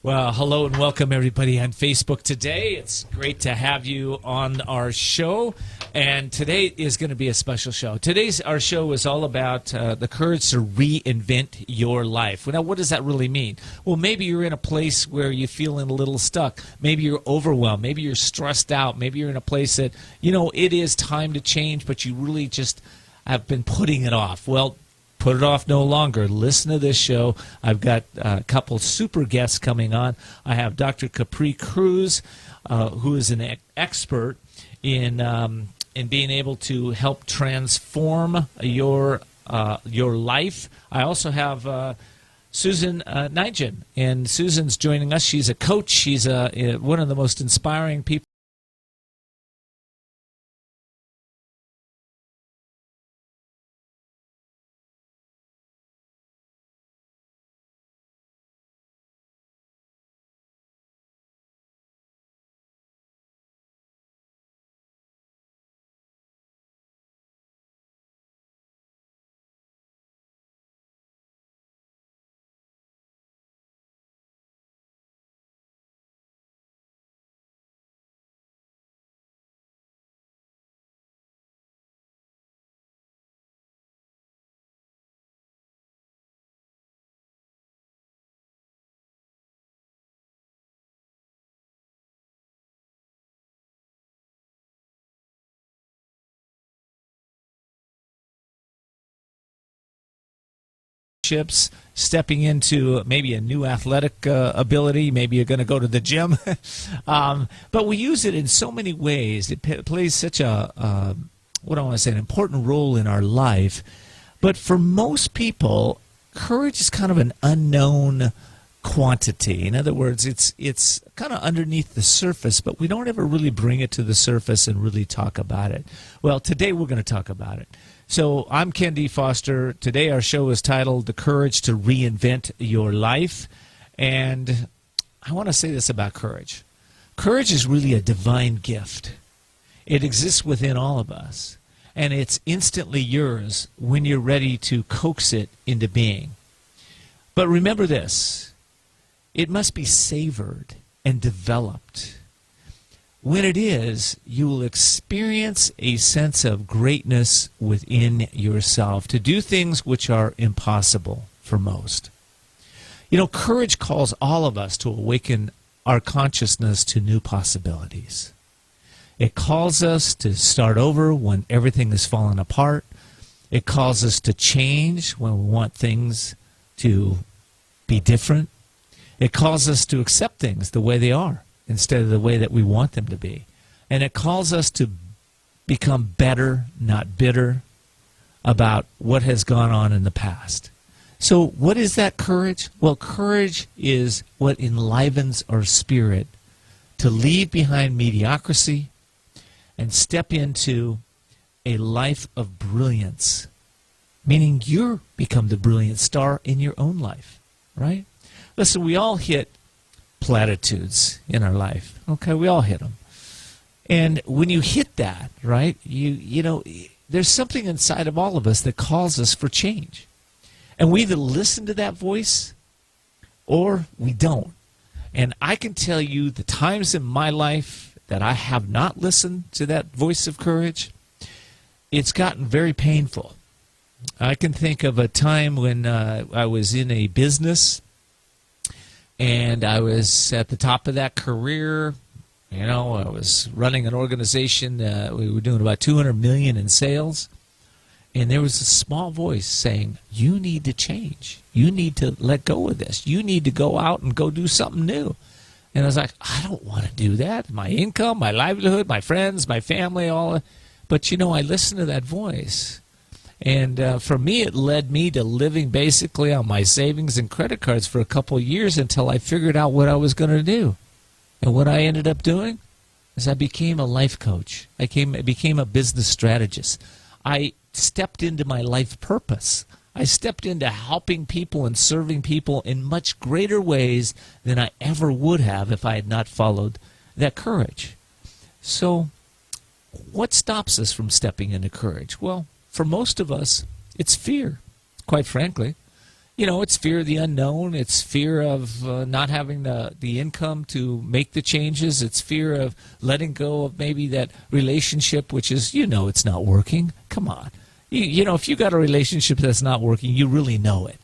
Well, hello and welcome everybody on Facebook today. It's great to have you on our show, and today is going to be a special show. Our show is all about the courage to reinvent your life. Now, what does that really mean? Well, maybe you're in a place where you're feeling a little stuck. Maybe you're overwhelmed. Maybe you're stressed out. Maybe you're in a place that, it is time to change, but you really just have been putting it off. Well, put it off no longer. Listen to this show. I've got a couple super guests coming on. I have Dr. Capri Cruz, who is an expert in being able to help transform your life. I also have Suzan Nguyen, and Suzan's joining us. She's a coach. She's one of the most inspiring people. Stepping into maybe a new athletic ability. Maybe you're going to go to the gym. But we use it in so many ways. It plays such an important role in our life. But for most people, courage is kind of an unknown quantity. In other words, it's kind of underneath the surface, but we don't ever really bring it to the surface and really talk about it. Well, today we're going to talk about it. So I'm Ken D. Foster. Today our show is titled The Courage to Reinvent Your Life. And I want to say this about courage. Courage is really a divine gift. It exists within all of us. And it's instantly yours when you're ready to coax it into being. But remember this. It must be savored and developed. When it is, you will experience a sense of greatness within yourself to do things which are impossible for most. Courage calls all of us to awaken our consciousness to new possibilities. It calls us to start over when everything has fallen apart. It calls us to change when we want things to be different. It calls us to accept things the way they are, instead of the way that we want them to be. And it calls us to become better, not bitter, about what has gone on in the past. So what is that courage? Well, courage is what enlivens our spirit to leave behind mediocrity and step into a life of brilliance, meaning you become the brilliant star in your own life, right? Listen, we all hit platitudes in our life. Okay, we all hit them. And when you hit that, right, there's something inside of all of us that calls us for change. And we either listen to that voice or we don't. And I can tell you the times in my life that I have not listened to that voice of courage, it's gotten very painful. I can think of a time when I was in a business and I was at the top of that career. I was running an organization. We were doing about $200 million in sales. And there was a small voice saying, you need to change. You need to let go of this. You need to go out and go do something new. And I was like, I don't want to do that. My income, my livelihood, my friends, my family, all. But, I listened to that voice. And for me, it led me to living basically on my savings and credit cards for a couple of years until I figured out what I was going to do. And what I ended up doing is I became a life coach. I became a business strategist. I stepped into my life purpose. I stepped into helping people and serving people in much greater ways than I ever would have if I had not followed that courage. So what stops us from stepping into courage? Well, for most of us, it's fear, quite frankly. It's fear of the unknown. It's fear of not having the income to make the changes. It's fear of letting go of maybe that relationship, which is, it's not working. Come on. If you got a relationship that's not working, you really know it,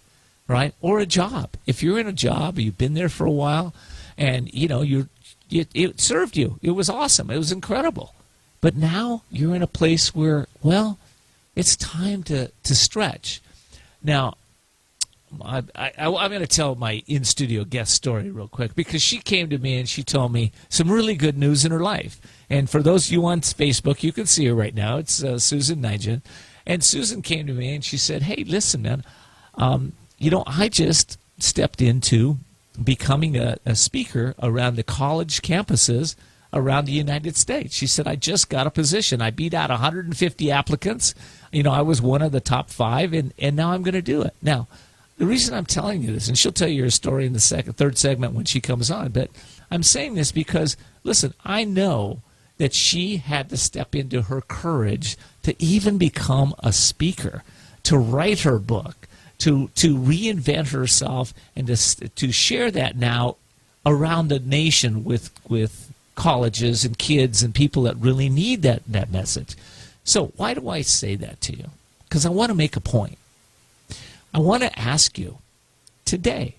right? Or a job. If you're in a job, you've been there for a while, and, it served you. It was awesome. It was incredible. But now you're in a place where, well, it's time to stretch. Now, I'm going to tell my in-studio guest story real quick, because she came to me and she told me some really good news in her life. And for those of you on Facebook, you can see her right now. It's Suzan Nguyen. And Susan came to me and she said, hey, listen, man, I just stepped into becoming a speaker around the college campuses around the United States. She said, I just got a position. I beat out 150 applicants. I was one of the top 5, and now I'm going to do it. Now, the reason I'm telling you this, and she'll tell you her story in the third segment when she comes on, but I'm saying this because, listen, I know that she had to step into her courage to even become a speaker, to write her book, to reinvent herself, and to share that now around the nation with colleges and kids and people that really need that message. So why do I say that to you? Because I want to make a point. I want to ask you today,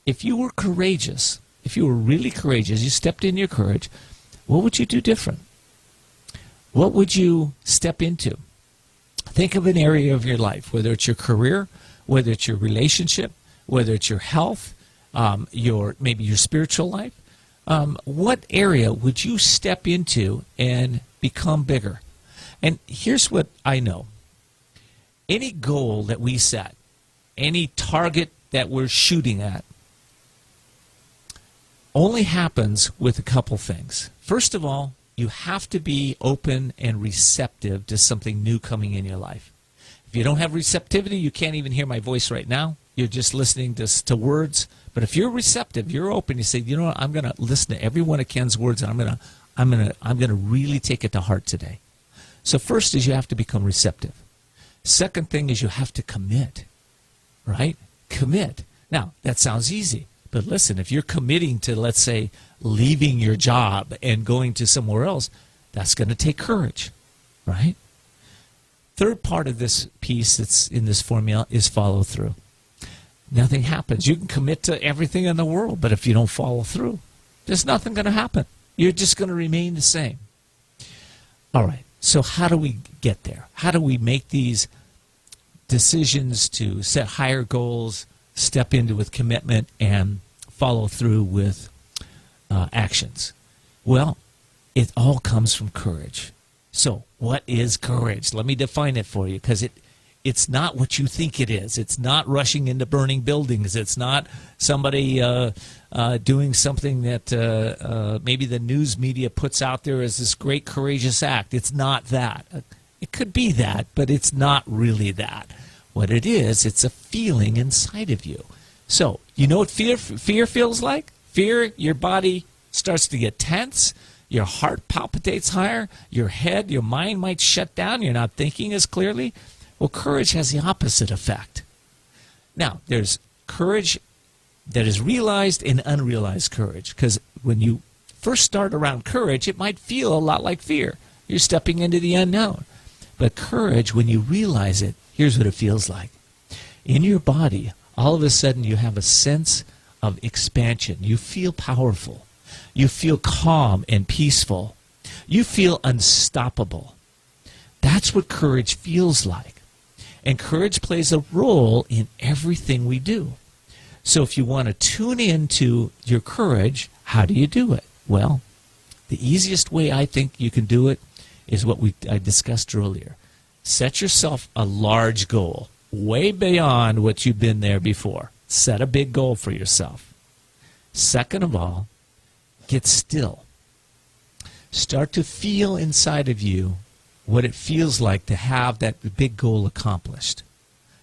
if you were courageous, if you were really courageous, you stepped in your courage, what would you do different? What would you step into? Think of an area of your life, whether it's your career, whether it's your relationship, whether it's your health, maybe your spiritual life. What area would you step into and become bigger? And here's what I know. Any goal that we set, any target that we're shooting at, only happens with a couple things. First of all, you have to be open and receptive to something new coming in your life. If you don't have receptivity, you can't even hear my voice right now. You're just listening to words. But if you're receptive, you're open, you say, you know what, I'm going to listen to every one of Ken's words, and I'm going to really take it to heart today. So first is you have to become receptive. Second thing is you have to commit, right? Commit. Now, that sounds easy. But listen, if you're committing to, let's say, leaving your job and going to somewhere else, that's going to take courage, right? Third part of this piece that's in this formula is follow through. Nothing happens. You can commit to everything in the world, but if you don't follow through, there's nothing going to happen. You're just going to remain the same. All right, so how do we get there? How do we make these decisions to set higher goals, step into with commitment, and follow through with actions? Well, it all comes from courage. So what is courage? Let me define it for you, because it's not what you think it is. It's not rushing into burning buildings. It's not somebody doing something that maybe the news media puts out there as this great courageous act. It's not that. It could be that, but it's not really that. What it is, it's a feeling inside of you. So, you know what fear feels like? Fear, your body starts to get tense. Your heart palpitates higher. Your head, your mind might shut down. You're not thinking as clearly. Well, courage has the opposite effect. Now, there's courage that is realized and unrealized courage. Because when you first start around courage, it might feel a lot like fear. You're stepping into the unknown. But courage, when you realize it, here's what it feels like. In your body, all of a sudden you have a sense of expansion. You feel powerful. You feel calm and peaceful. You feel unstoppable. That's what courage feels like. And courage plays a role in everything we do. So if you want to tune into your courage, how do you do it? Well, the easiest way I think you can do it is what I discussed earlier. Set yourself a large goal, way beyond what you've been there before. Set a big goal for yourself. Second of all, get still. Start to feel inside of you what it feels like to have that big goal accomplished.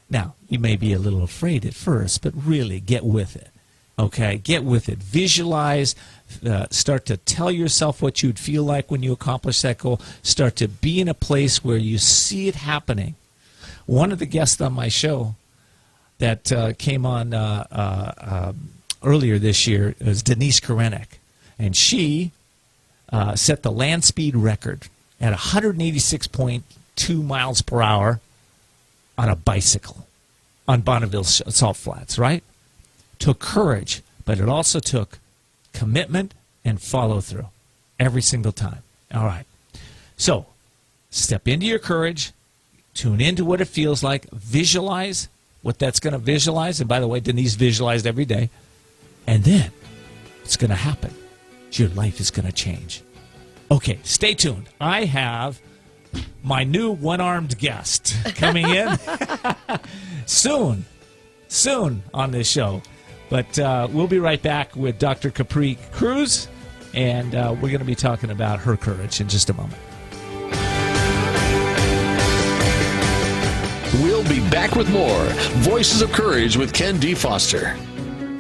Now, you may be a little afraid at first, but really get with it. Okay, get with it. Visualize, start to tell yourself what you'd feel like when you accomplish that goal. Start to be in a place where you see it happening. One of the guests on my show, that came on earlier this year. It was Denise Korenik, and she set the land speed record at 186.2 miles per hour on a bicycle on Bonneville Salt Flats, right? Took courage, but it also took commitment and follow-through every single time. All right. So step into your courage, tune into what it feels like, visualize what that's going to visualize. And by the way, Denise visualized every day. And then it's going to happen. Your life is going to change. Okay, stay tuned. I have my new one-armed guest coming in soon on this show. But we'll be right back with Dr. Capri Cruz, and we're going to be talking about her courage in just a moment. We'll be back with more Voices of Courage with Ken D. Foster.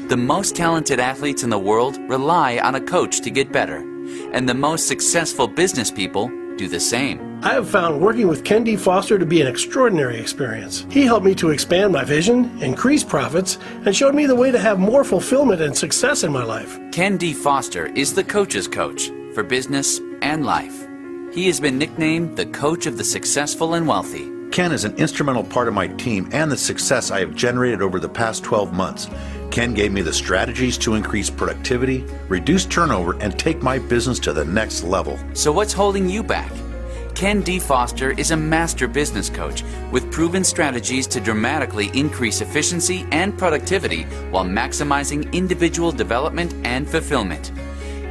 The most talented athletes in the world rely on a coach to get better, and the most successful business people do the same. I have found working with Ken D. Foster to be an extraordinary experience. He helped me to expand my vision, increase profits, and showed me the way to have more fulfillment and success in my life. Ken D. Foster is the coach's coach for business and life. He has been nicknamed the coach of the successful and wealthy. Ken is an instrumental part of my team and the success I have generated over the past 12 months. Ken gave me the strategies to increase productivity, reduce turnover, and take my business to the next level. So what's holding you back? Ken D. Foster is a master business coach with proven strategies to dramatically increase efficiency and productivity while maximizing individual development and fulfillment.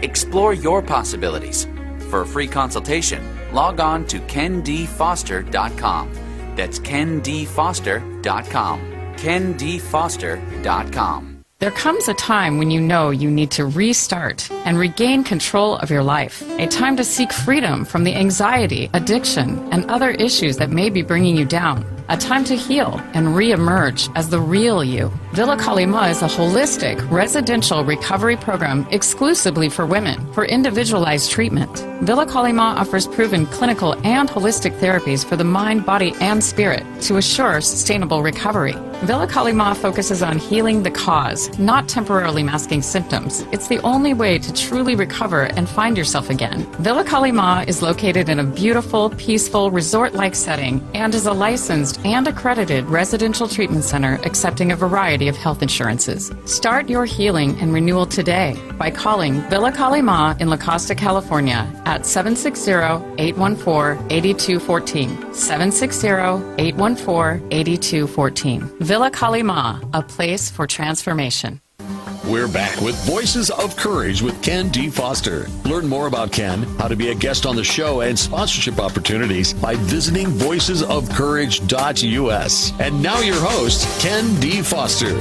Explore your possibilities. For a free consultation, log on to kendfoster.com. That's kendfoster.com. kendfoster.com. There comes a time when you know you need to restart and regain control of your life. A time to seek freedom from the anxiety, addiction, and other issues that may be bringing you down. A time to heal and re-emerge as the real you. Villa Kalima is a holistic residential recovery program exclusively for women for individualized treatment. Villa Kalima offers proven clinical and holistic therapies for the mind, body, and spirit to assure sustainable recovery. Villa Kalima focuses on healing the cause, not temporarily masking symptoms. It's the only way to truly recover and find yourself again. Villa Kalima is located in a beautiful, peaceful, resort-like setting and is a licensed and accredited residential treatment center accepting a variety of health insurances. Start your healing and renewal today by calling Villa Kalima in La Costa, California at 760-814-8214. 760-814-8214. Villa Kalima, a place for transformation. We're back with Voices of Courage with Ken D. Foster. Learn more about Ken, how to be a guest on the show, and sponsorship opportunities by visiting voicesofcourage.us. And now your host, Ken D. Foster.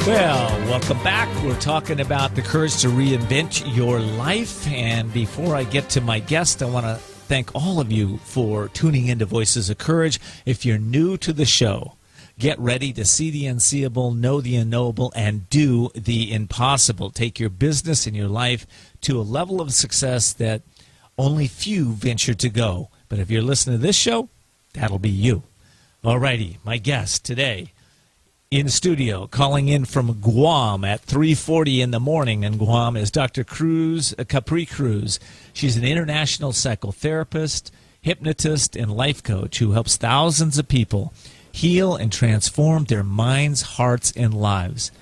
Well, welcome back. We're talking about the courage to reinvent your life. And before I get to my guest, I want to thank all of you for tuning into Voices of Courage. If you're new to the show, get ready to see the unseeable, know the unknowable, and do the impossible. Take your business and your life to a level of success that only few venture to go. But if you're listening to this show, that'll be you. All righty, my guest today in studio, calling in from Guam at 3:40 in the morning in Guam, is Dr. Capri Cruz. She's an international psychotherapist, hypnotist, and life coach who helps thousands of people heal and transform their minds, hearts, and lives.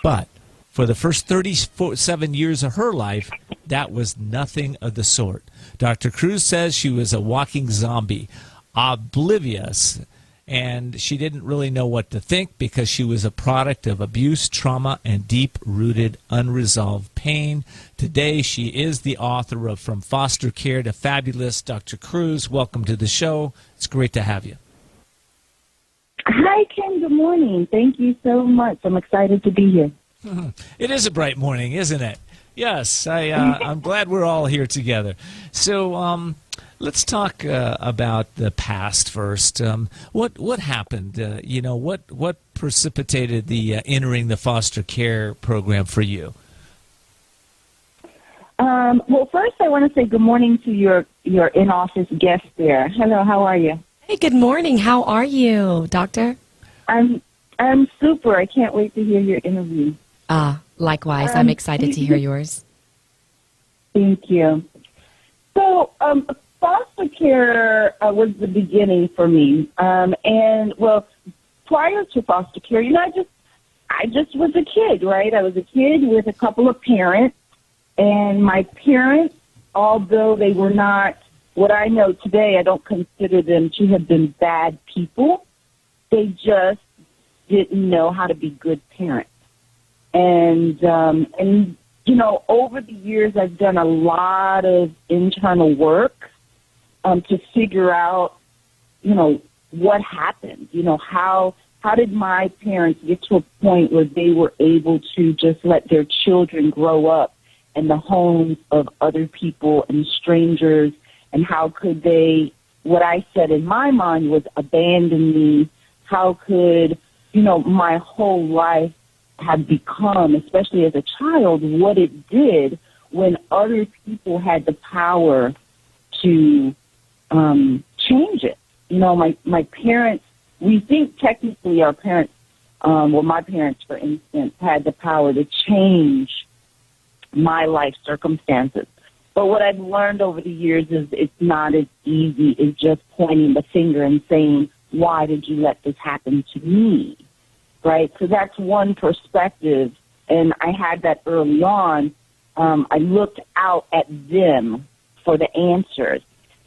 But for the first 37 years of her life, that was nothing of the sort. Dr. Cruz says she was a walking zombie, oblivious, and she didn't really know what to think because she was a product of abuse, trauma, and deep-rooted unresolved pain. Today, she is the author of From Foster Care to Fabulous. Dr. Cruz, welcome to the show. It's great to have you. Hi, Ken. Good morning. Thank you so much. I'm excited to be here. It is a bright morning, isn't it? Yes, I'm glad we're all here together. So let's talk about the past first. What happened? What precipitated the entering the foster care program for you? Well, first I want to say good morning to your in-office guest there. Hello, how are you? Hey, good morning. How are you, doctor? I'm super. I can't wait to hear your interview. Likewise. I'm excited to hear yours. Thank you. So, foster care was the beginning for me. Prior to foster care, I just was a kid, right? I was a kid with a couple of parents, and my parents, although they were not what I know today, I don't consider them to have been bad people. They just didn't know how to be good parents. And over the years, I've done a lot of internal work to figure out, what happened. How did my parents get to a point where they were able to just let their children grow up in the homes of other people and strangers? And how could they, what I said in my mind was abandon me? How could, my whole life have become, especially as a child, what it did when other people had the power to change it? My parents, we think technically our parents, my parents, for instance, had the power to change my life circumstances. But what I've learned over the years is it's not as easy as just pointing the finger and saying, why did you let this happen to me? Right? So that's one perspective, and I had that early on. I looked out at them for the answers.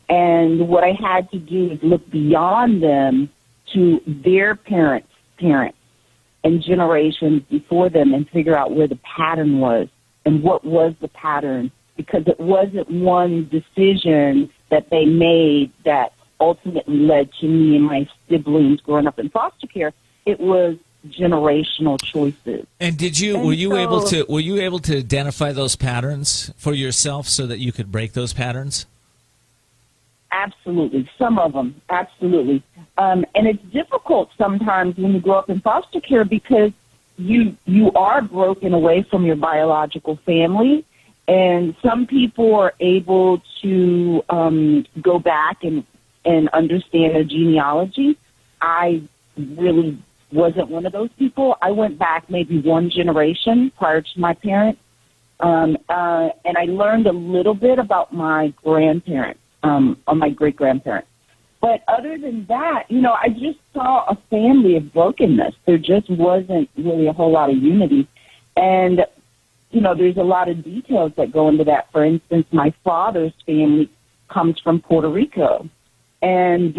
And what I had to do is look beyond them to their parents' parents and generations before them and figure out where the pattern was and what was the pattern. Because it wasn't one decision that they made that ultimately led to me and my siblings growing up in foster care. It was generational choices. And were you able to identify those patterns for yourself so that you could break those patterns? Absolutely. Some of them. Absolutely. And it's difficult sometimes when you grow up in foster care because you are broken away from your biological family. And some people are able to go back and understand their genealogy. I really wasn't one of those people. I went back maybe one generation prior to my parents, and I learned a little bit about my grandparents, or my great-grandparents. But other than that, I just saw a family of brokenness. There just wasn't really a whole lot of unity. And there's a lot of details that go into that. For instance, my father's family comes from Puerto Rico. And,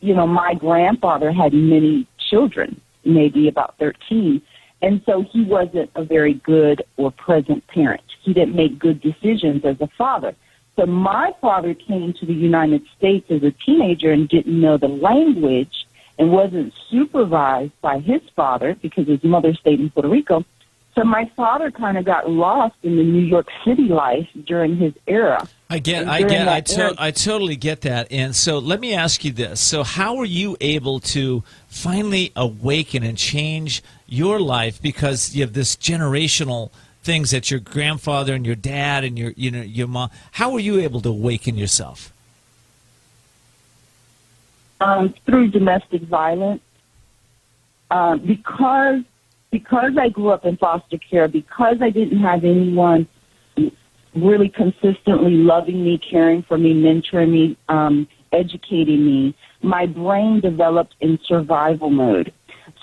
my grandfather had many children, maybe about 13. And so he wasn't a very good or present parent. He didn't make good decisions as a father. So my father came to the United States as a teenager and didn't know the language and wasn't supervised by his father because his mother stayed in Puerto Rico. So my father kind of got lost in the New York City life during his era. I totally get that. And so let me ask you this. So how were you able to finally awaken and change your life because you have this generational things that your grandfather and your dad and your mom, how were you able to awaken yourself? Through domestic violence. Because I grew up in foster care, because I didn't have anyone really consistently loving me, caring for me, mentoring me, educating me, my brain developed in survival mode.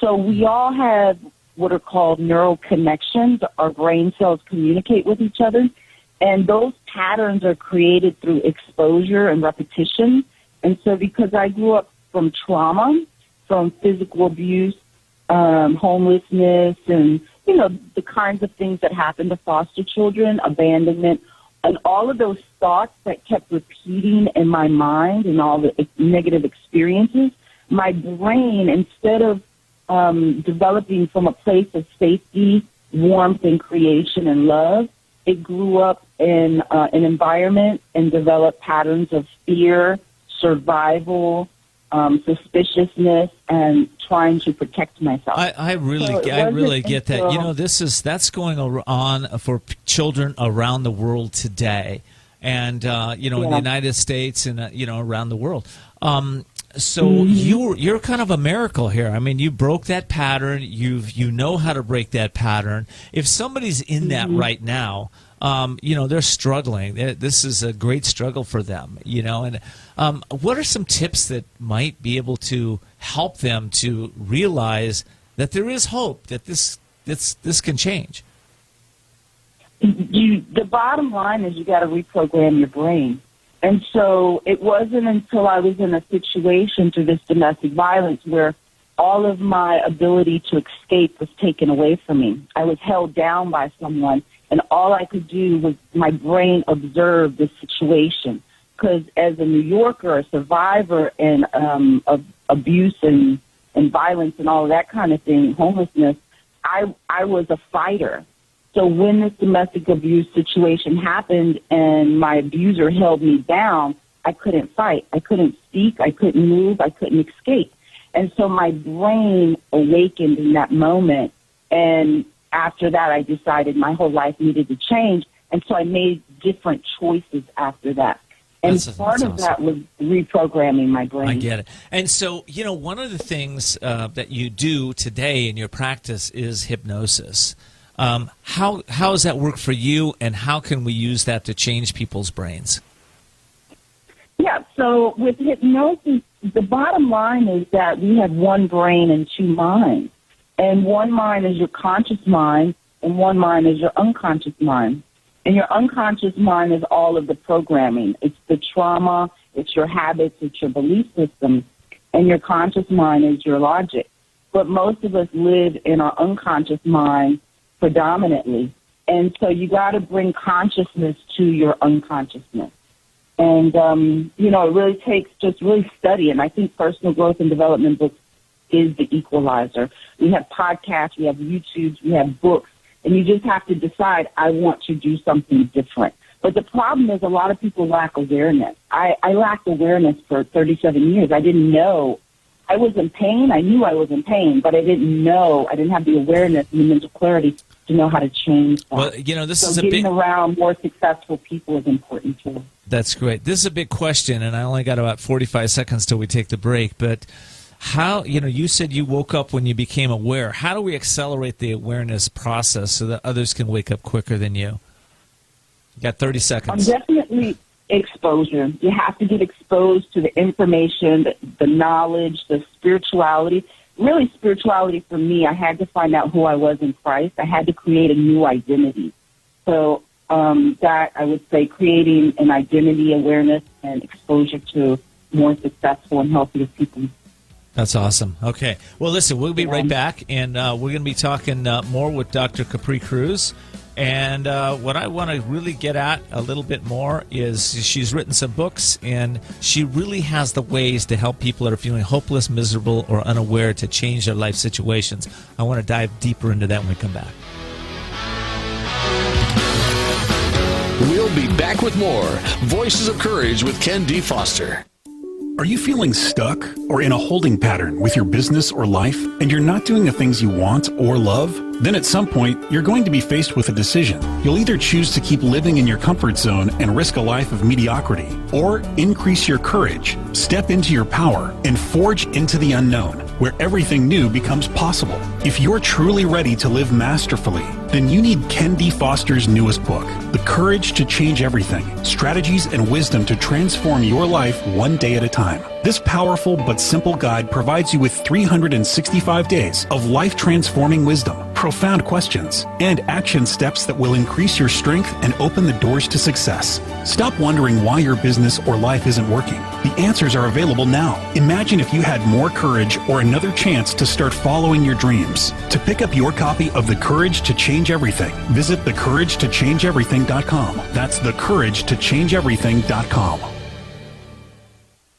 So we all have what are called neural connections. Our brain cells communicate with each other, and those patterns are created through exposure and repetition. And so because I grew up from trauma, from physical abuse, homelessness, and, the kinds of things that happen to foster children, abandonment, and all of those thoughts that kept repeating in my mind and all the negative experiences, my brain, instead of developing from a place of safety, warmth, and creation and love, it grew up in an environment and developed patterns of fear, survival, suspiciousness, and trying to protect myself. I really get that. That's going on for children around the world today, and in the United States and around the world. So you're kind of a miracle here. I mean, you broke that pattern. You know how to break that pattern. If somebody's in that right now, they're struggling. This is a great struggle for them, And what are some tips that might be able to help them to realize that there is hope, that this can change? The bottom line is you got to reprogram your brain. And so it wasn't until I was in a situation through this domestic violence where all of my ability to escape was taken away from me. I was held down by someone, and all I could do was my brain observe the situation. Because as a New Yorker, a survivor and of abuse and violence and all of that kind of thing, homelessness, I was a fighter. So when this domestic abuse situation happened and my abuser held me down, I couldn't fight. I couldn't speak. I couldn't move. I couldn't escape. And so my brain awakened in that moment. And after that, I decided my whole life needed to change. And so I made different choices after that. And part of that was reprogramming my brain. I get it. And so, one of the things that you do today in your practice is hypnosis. How does that work for you, and how can we use that to change people's brains? Yeah, so with hypnosis, the bottom line is that we have one brain and two minds. And one mind is your conscious mind, and one mind is your unconscious mind. And your unconscious mind is all of the programming. It's the trauma, it's your habits, it's your belief systems. And your conscious mind is your logic. But most of us live in our unconscious mind predominantly. And so you got to bring consciousness to your unconsciousness. And, it really takes just really study. And I think personal growth and development books is the equalizer. We have podcasts, we have YouTubes, we have books, and you just have to decide, I want to do something different. But the problem is a lot of people lack awareness. I lacked awareness for 37 years. I didn't know. I was in pain. I knew I was in pain, but I didn't know. I didn't have the awareness and the mental clarity to know how to change that. Well, this is getting around more successful people is important too. That's great. This is a big question, and I only got about 45 seconds till we take the break. But how, you said you woke up when you became aware. How do we accelerate the awareness process so that others can wake up quicker than you? You got 30 seconds. Definitely exposure. You have to get exposed to the information, the knowledge, the spirituality. Really, spirituality for me, I had to find out who I was in Christ. I had to create a new identity. So that, I would say, creating an identity awareness and exposure to more successful and healthier people. That's awesome. Okay. Well, listen, we'll be right back, and we're going to be talking more with Dr. Capri Cruz. And what I want to really get at a little bit more is she's written some books, and she really has the ways to help people that are feeling hopeless, miserable, or unaware to change their life situations. I want to dive deeper into that when we come back. We'll be back with more Voices of Courage with Ken D. Foster. Are you feeling stuck or in a holding pattern with your business or life, and you're not doing the things you want or love? Then at some point, you're going to be faced with a decision. You'll either choose to keep living in your comfort zone and risk a life of mediocrity, or increase your courage, step into your power, and forge into the unknown, where everything new becomes possible. If you're truly ready to live masterfully, then you need Ken D. Foster's newest book, The Courage to Change Everything, Strategies and Wisdom to Transform Your Life One Day at a Time. This powerful but simple guide provides you with 365 days of life-transforming wisdom, profound questions, and action steps that will increase your strength and open the doors to success. Stop wondering why your business or life isn't working. The answers are available now. Imagine if you had more courage or another chance to start following your dreams. To pick up your copy of The Courage to Change Everything, visit thecouragetochangeeverything.com. That's thecouragetochangeeverything.com.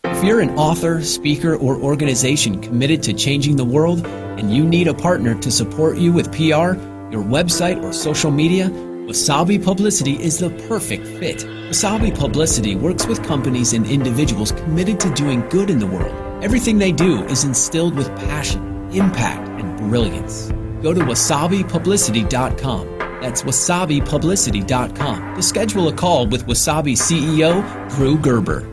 If you're an author, speaker, or organization committed to changing the world, and you need a partner to support you with PR, your website, or social media, Wasabi Publicity is the perfect fit. Wasabi Publicity works with companies and individuals committed to doing good in the world. Everything they do is instilled with passion, impact, and brilliance. Go to wasabipublicity.com. That's wasabipublicity.com to schedule a call with Wasabi CEO Drew Gerber.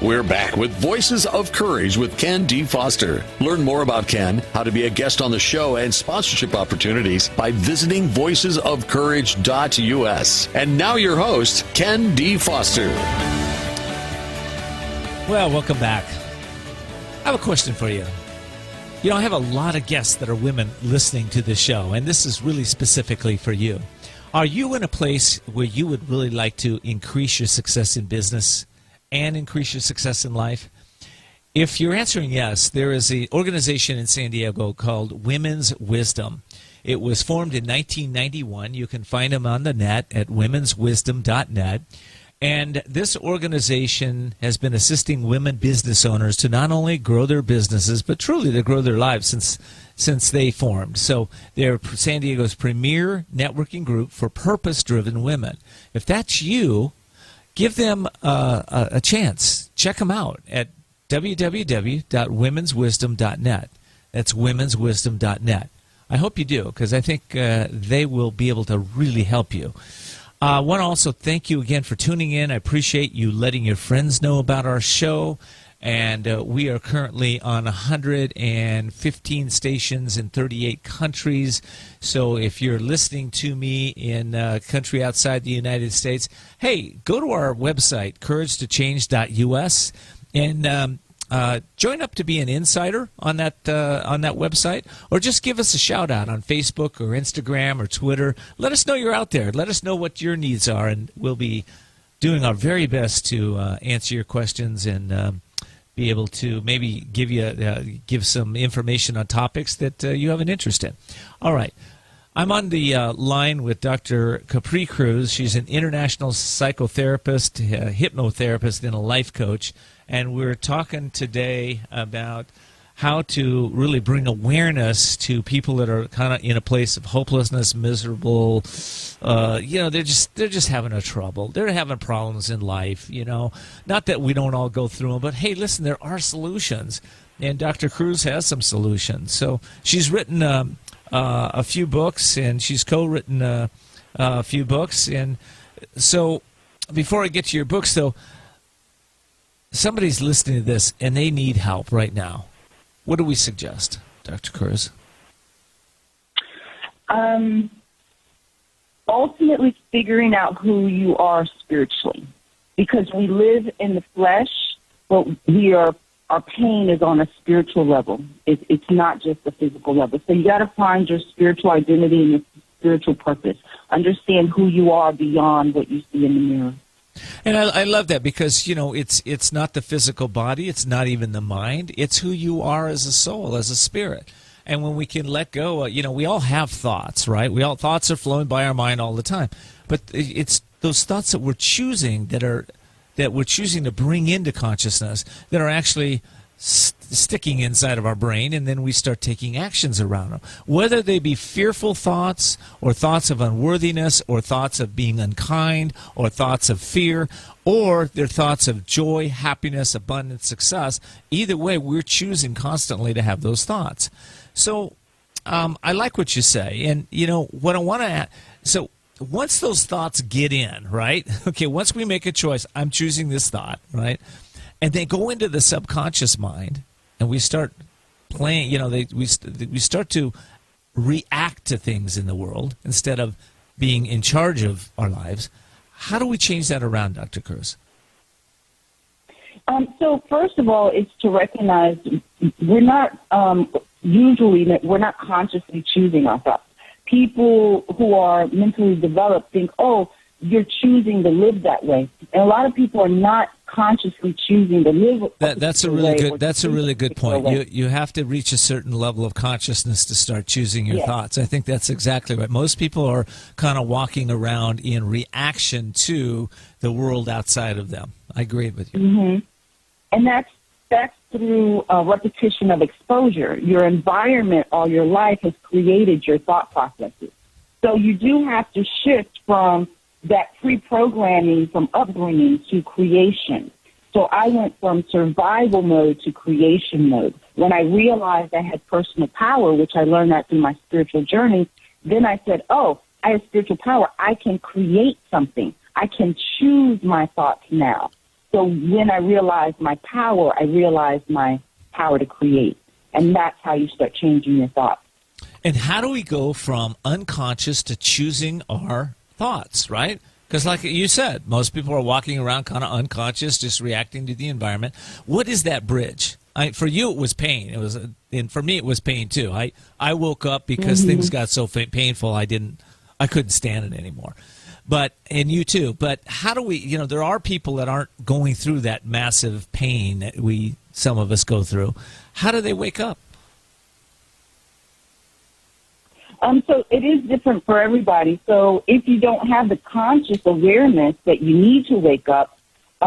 We're back with Voices of Courage with Ken D. Foster. Learn more about Ken, how to be a guest on the show, and sponsorship opportunities by visiting voicesofcourage.us. And now your host, Ken D. Foster. Well, welcome back. I have a question for you. You know, I have a lot of guests that are women listening to this show, and this is really specifically for you. Are you in a place where you would really like to increase your success in business and increase your success in life? If you're answering yes, there is an organization in San Diego called Women's Wisdom. It was formed in 1991. You can find them on the net at womenswisdom.net. And this organization has been assisting women business owners to not only grow their businesses, but truly to grow their lives since they formed. So they're San Diego's premier networking group for purpose-driven women. If that's you, give them a chance. Check them out at www.womenswisdom.net. That's womenswisdom.net. I hope you do, because I think they will be able to really help you. I want to also thank you again for tuning in. I appreciate you letting your friends know about our show. And we are currently on 115 stations in 38 countries. So if you're listening to me in a country outside the United States, hey, go to our website, couragetochange.us, and join up to be an insider on that website, or just give us a shout out on Facebook or Instagram or Twitter. Let us know you're out there. Let us know what your needs are, and we'll be doing our very best to answer your questions and be able to maybe give some information on topics that you have an interest in. All right. I'm on the line with Dr. Capri Cruz. She's an international psychotherapist, hypnotherapist, and a life coach. And we're talking today about how to really bring awareness to people that are kind of in a place of hopelessness, miserable. They're just having a trouble. They're having problems in life. Not that we don't all go through them, but hey, listen, there are solutions, and Dr. Cruz has some solutions. So she's written a few books, and she's co-written a few books. And so, before I get to your books, though, somebody's listening to this and they need help right now. What do we suggest, Dr. Cruz? Ultimately, figuring out who you are spiritually, because we live in the flesh, but our pain is on a spiritual level. It's not just a physical level. So you got to find your spiritual identity and your spiritual purpose. Understand who you are beyond what you see in the mirror. And I love that, because it's not the physical body, it's not even the mind, it's who you are as a soul, as a spirit. And when we can let go, we all have thoughts, right? Thoughts are flowing by our mind all the time, but it's those thoughts that we're choosing that we're choosing to bring into consciousness that are actually sticking inside of our brain, and then we start taking actions around them, whether they be fearful thoughts or thoughts of unworthiness or thoughts of being unkind or thoughts of fear, or they're thoughts of joy, happiness, abundance, success. Either way, we're choosing constantly to have those thoughts. So I like what you say, and what I want to add, so once those thoughts get in, right? Okay, once we make a choice, I'm choosing this thought, right? And they go into the subconscious mind, and we start playing, we start to react to things in the world instead of being in charge of our lives. How do we change that around, Dr. Cruz? So first of all, it's to recognize we're not consciously choosing our thoughts. People who are mentally developed think, oh, you're choosing to live that way. And a lot of people are not consciously choosing to live that's a really good point. You have to reach a certain level of consciousness to start choosing your thoughts. I think that's exactly right. Most people are kind of walking around in reaction to the world outside of them. I agree with you. Mm-hmm. And that's through repetition of exposure. Your environment all your life has created your thought processes. So you do have to shift from that pre-programming from upbringing to creation. So I went from survival mode to creation mode. When I realized I had personal power, which I learned that through my spiritual journey, then I said, oh, I have spiritual power. I can create something. I can choose my thoughts now. So when I realized my power, I realized my power to create. And that's how you start changing your thoughts. And how do we go from unconscious to choosing our thoughts, right? Because like you said, most people are walking around kind of unconscious, just reacting to the environment. What is that bridge? For you, it was pain. And for me, it was pain too. I woke up because things got so painful, I couldn't stand it anymore. And you too. But how do we? There are people that aren't going through that massive pain that some of us go through. How do they wake up? So it is different for everybody. So if you don't have the conscious awareness that you need to wake up,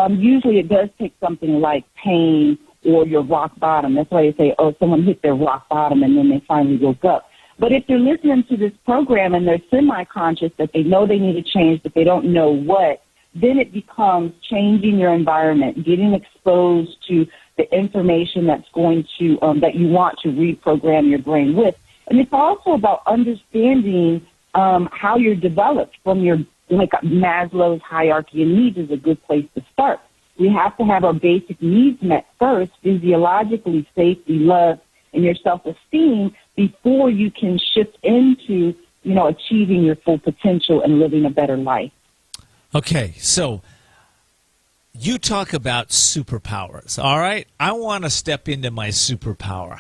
usually it does take something like pain or your rock bottom. That's why they say, oh, someone hit their rock bottom and then they finally woke up. But if they're listening to this program and they're semi-conscious that they know they need to change, but they don't know what, then it becomes changing your environment, getting exposed to the information that's going to that you want to reprogram your brain with. And it's also about understanding how you're developed from Maslow's hierarchy of needs is a good place to start. We have to have our basic needs met first, physiologically, safety, love, and your self-esteem before you can shift into, achieving your full potential and living a better life. Okay, so you talk about superpowers, all right? I want to step into my superpower.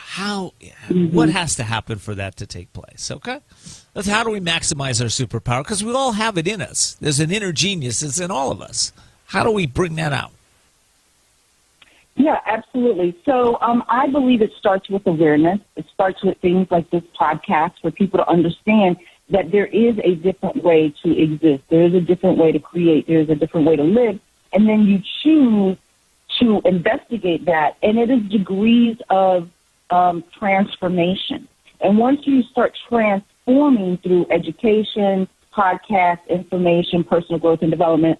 What has to happen for that to take place, okay? How do we maximize our superpower? Because we all have it in us. There's an inner genius that's in all of us. How do we bring that out? Yeah, absolutely. So I believe it starts with awareness. It starts with things like this podcast for people to understand that there is a different way to exist. There is a different way to create. There is a different way to live. And then you choose to investigate that, and it is degrees of transformation. And once you start transforming through education, podcast, information, personal growth and development,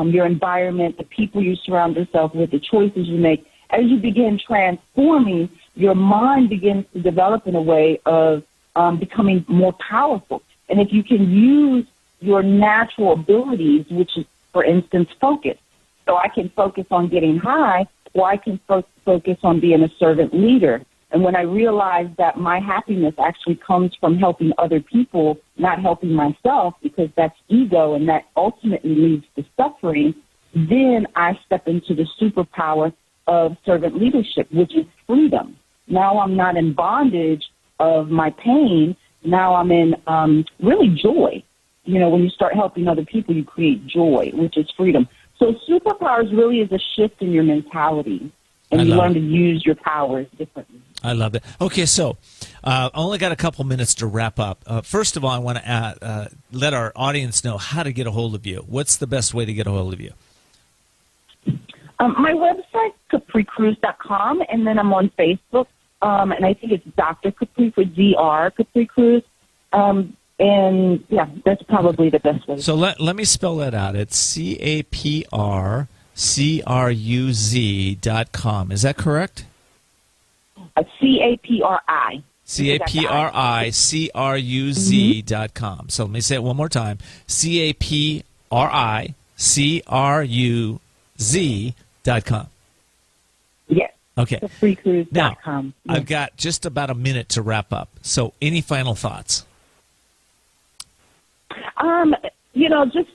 your environment, the people you surround yourself with, the choices you make, as you begin transforming, your mind begins to develop in a way of becoming more powerful. And if you can use your natural abilities, which is, for instance, focus. So I can focus on getting high, or I can focus on being a servant leader. And when I realized that my happiness actually comes from helping other people, not helping myself, because that's ego and that ultimately leads to suffering, then I step into the superpower of servant leadership, which is freedom. Now I'm not in bondage of my pain. Now I'm in really joy. When you start helping other people, you create joy, which is freedom. So superpowers really is a shift in your mentality, and you learn to use your powers differently. I love it. Okay, so I only got a couple minutes to wrap up. First of all, I want to let our audience know how to get a hold of you. What's the best way to get a hold of you? My website, capricruz.com, and then I'm on Facebook, and I think it's Dr. Capri for DR, Capri Cruz. And, yeah, that's probably the best way. So let me spell that out. It's CAPRCRUZ.com. Is that correct? CAPRI. CAPRICRUZ.com. So let me say it one more time. CAPRICRUZ.com. Yes. Okay. Capricruz.com. Now, I've got just about a minute to wrap up. So any final thoughts? Just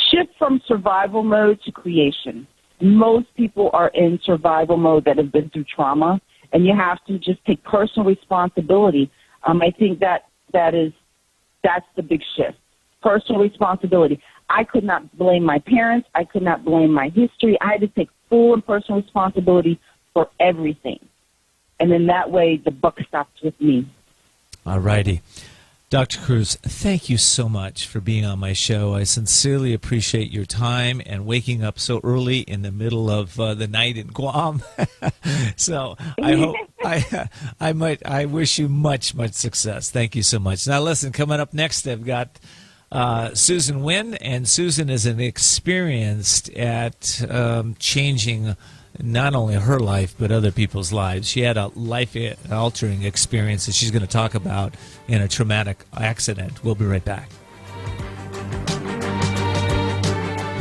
shift from survival mode to creation. Most people are in survival mode that have been through trauma, and you have to just take personal responsibility. I think that's the big shift. Personal responsibility. I could not blame my parents. I could not blame my history. I had to take full and personal responsibility for everything. And then that way the buck stops with me. All righty. Dr. Cruz, thank you so much for being on my show. I sincerely appreciate your time and waking up so early in the middle of the night in Guam. So I hope I wish you much success. Thank you so much. Now listen, coming up next, I've got Suzan Nguyen, and Suzan is an experienced at changing not only her life, but other people's lives. She had a life-altering experience that she's going to talk about in a traumatic accident. We'll be right back.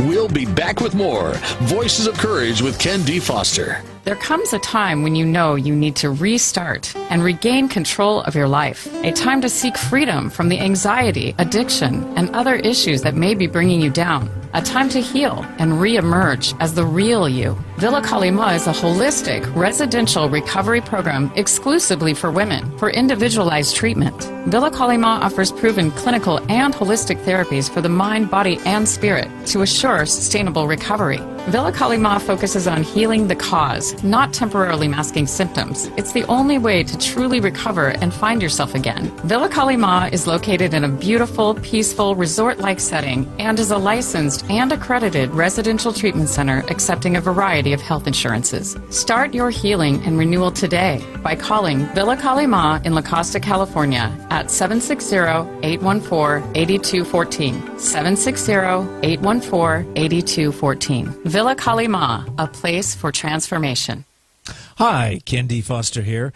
We'll be back with more Voices of Courage with Ken D. Foster. There comes a time when you know you need to restart and regain control of your life. A time to seek freedom from the anxiety, addiction, and other issues that may be bringing you down. A time to heal and re-emerge as the real you. Villa Kalima is a holistic residential recovery program exclusively for women for individualized treatment. Villa Kalima offers proven clinical and holistic therapies for the mind, body, and spirit to assure sustainable recovery. Villa Kalima focuses on healing the cause, not temporarily masking symptoms. It's the only way to truly recover and find yourself again. Villa Kalima is located in a beautiful, peaceful, resort-like setting and is a licensed and accredited residential treatment center accepting a variety of health insurances. Start your healing and renewal today by calling Villa Kalima in La Costa, California at 760-814-8214. 760-814-8214. Villa Kalima, a place for transformation. Hi, Ken D. Foster here.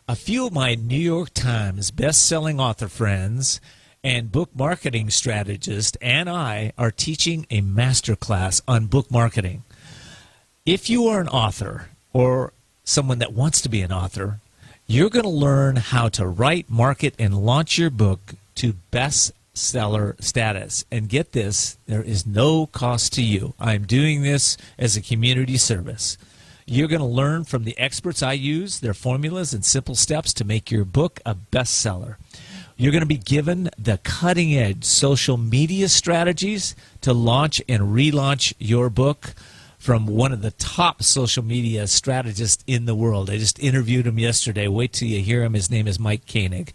A few of my New York Times best-selling author friends and book marketing strategist and I are teaching a masterclass on book marketing. If you are an author or someone that wants to be an author, you're going to learn how to write, market, and launch your book to bestseller status. And get this, there is no cost to you. I'm doing this as a community service. You're going to learn from the experts I use, their formulas and simple steps to make your book a bestseller. You're going to be given the cutting-edge social media strategies to launch and relaunch your book from one of the top social media strategists in the world. I just interviewed him yesterday. Wait till you hear him. His name is Mike Koenig.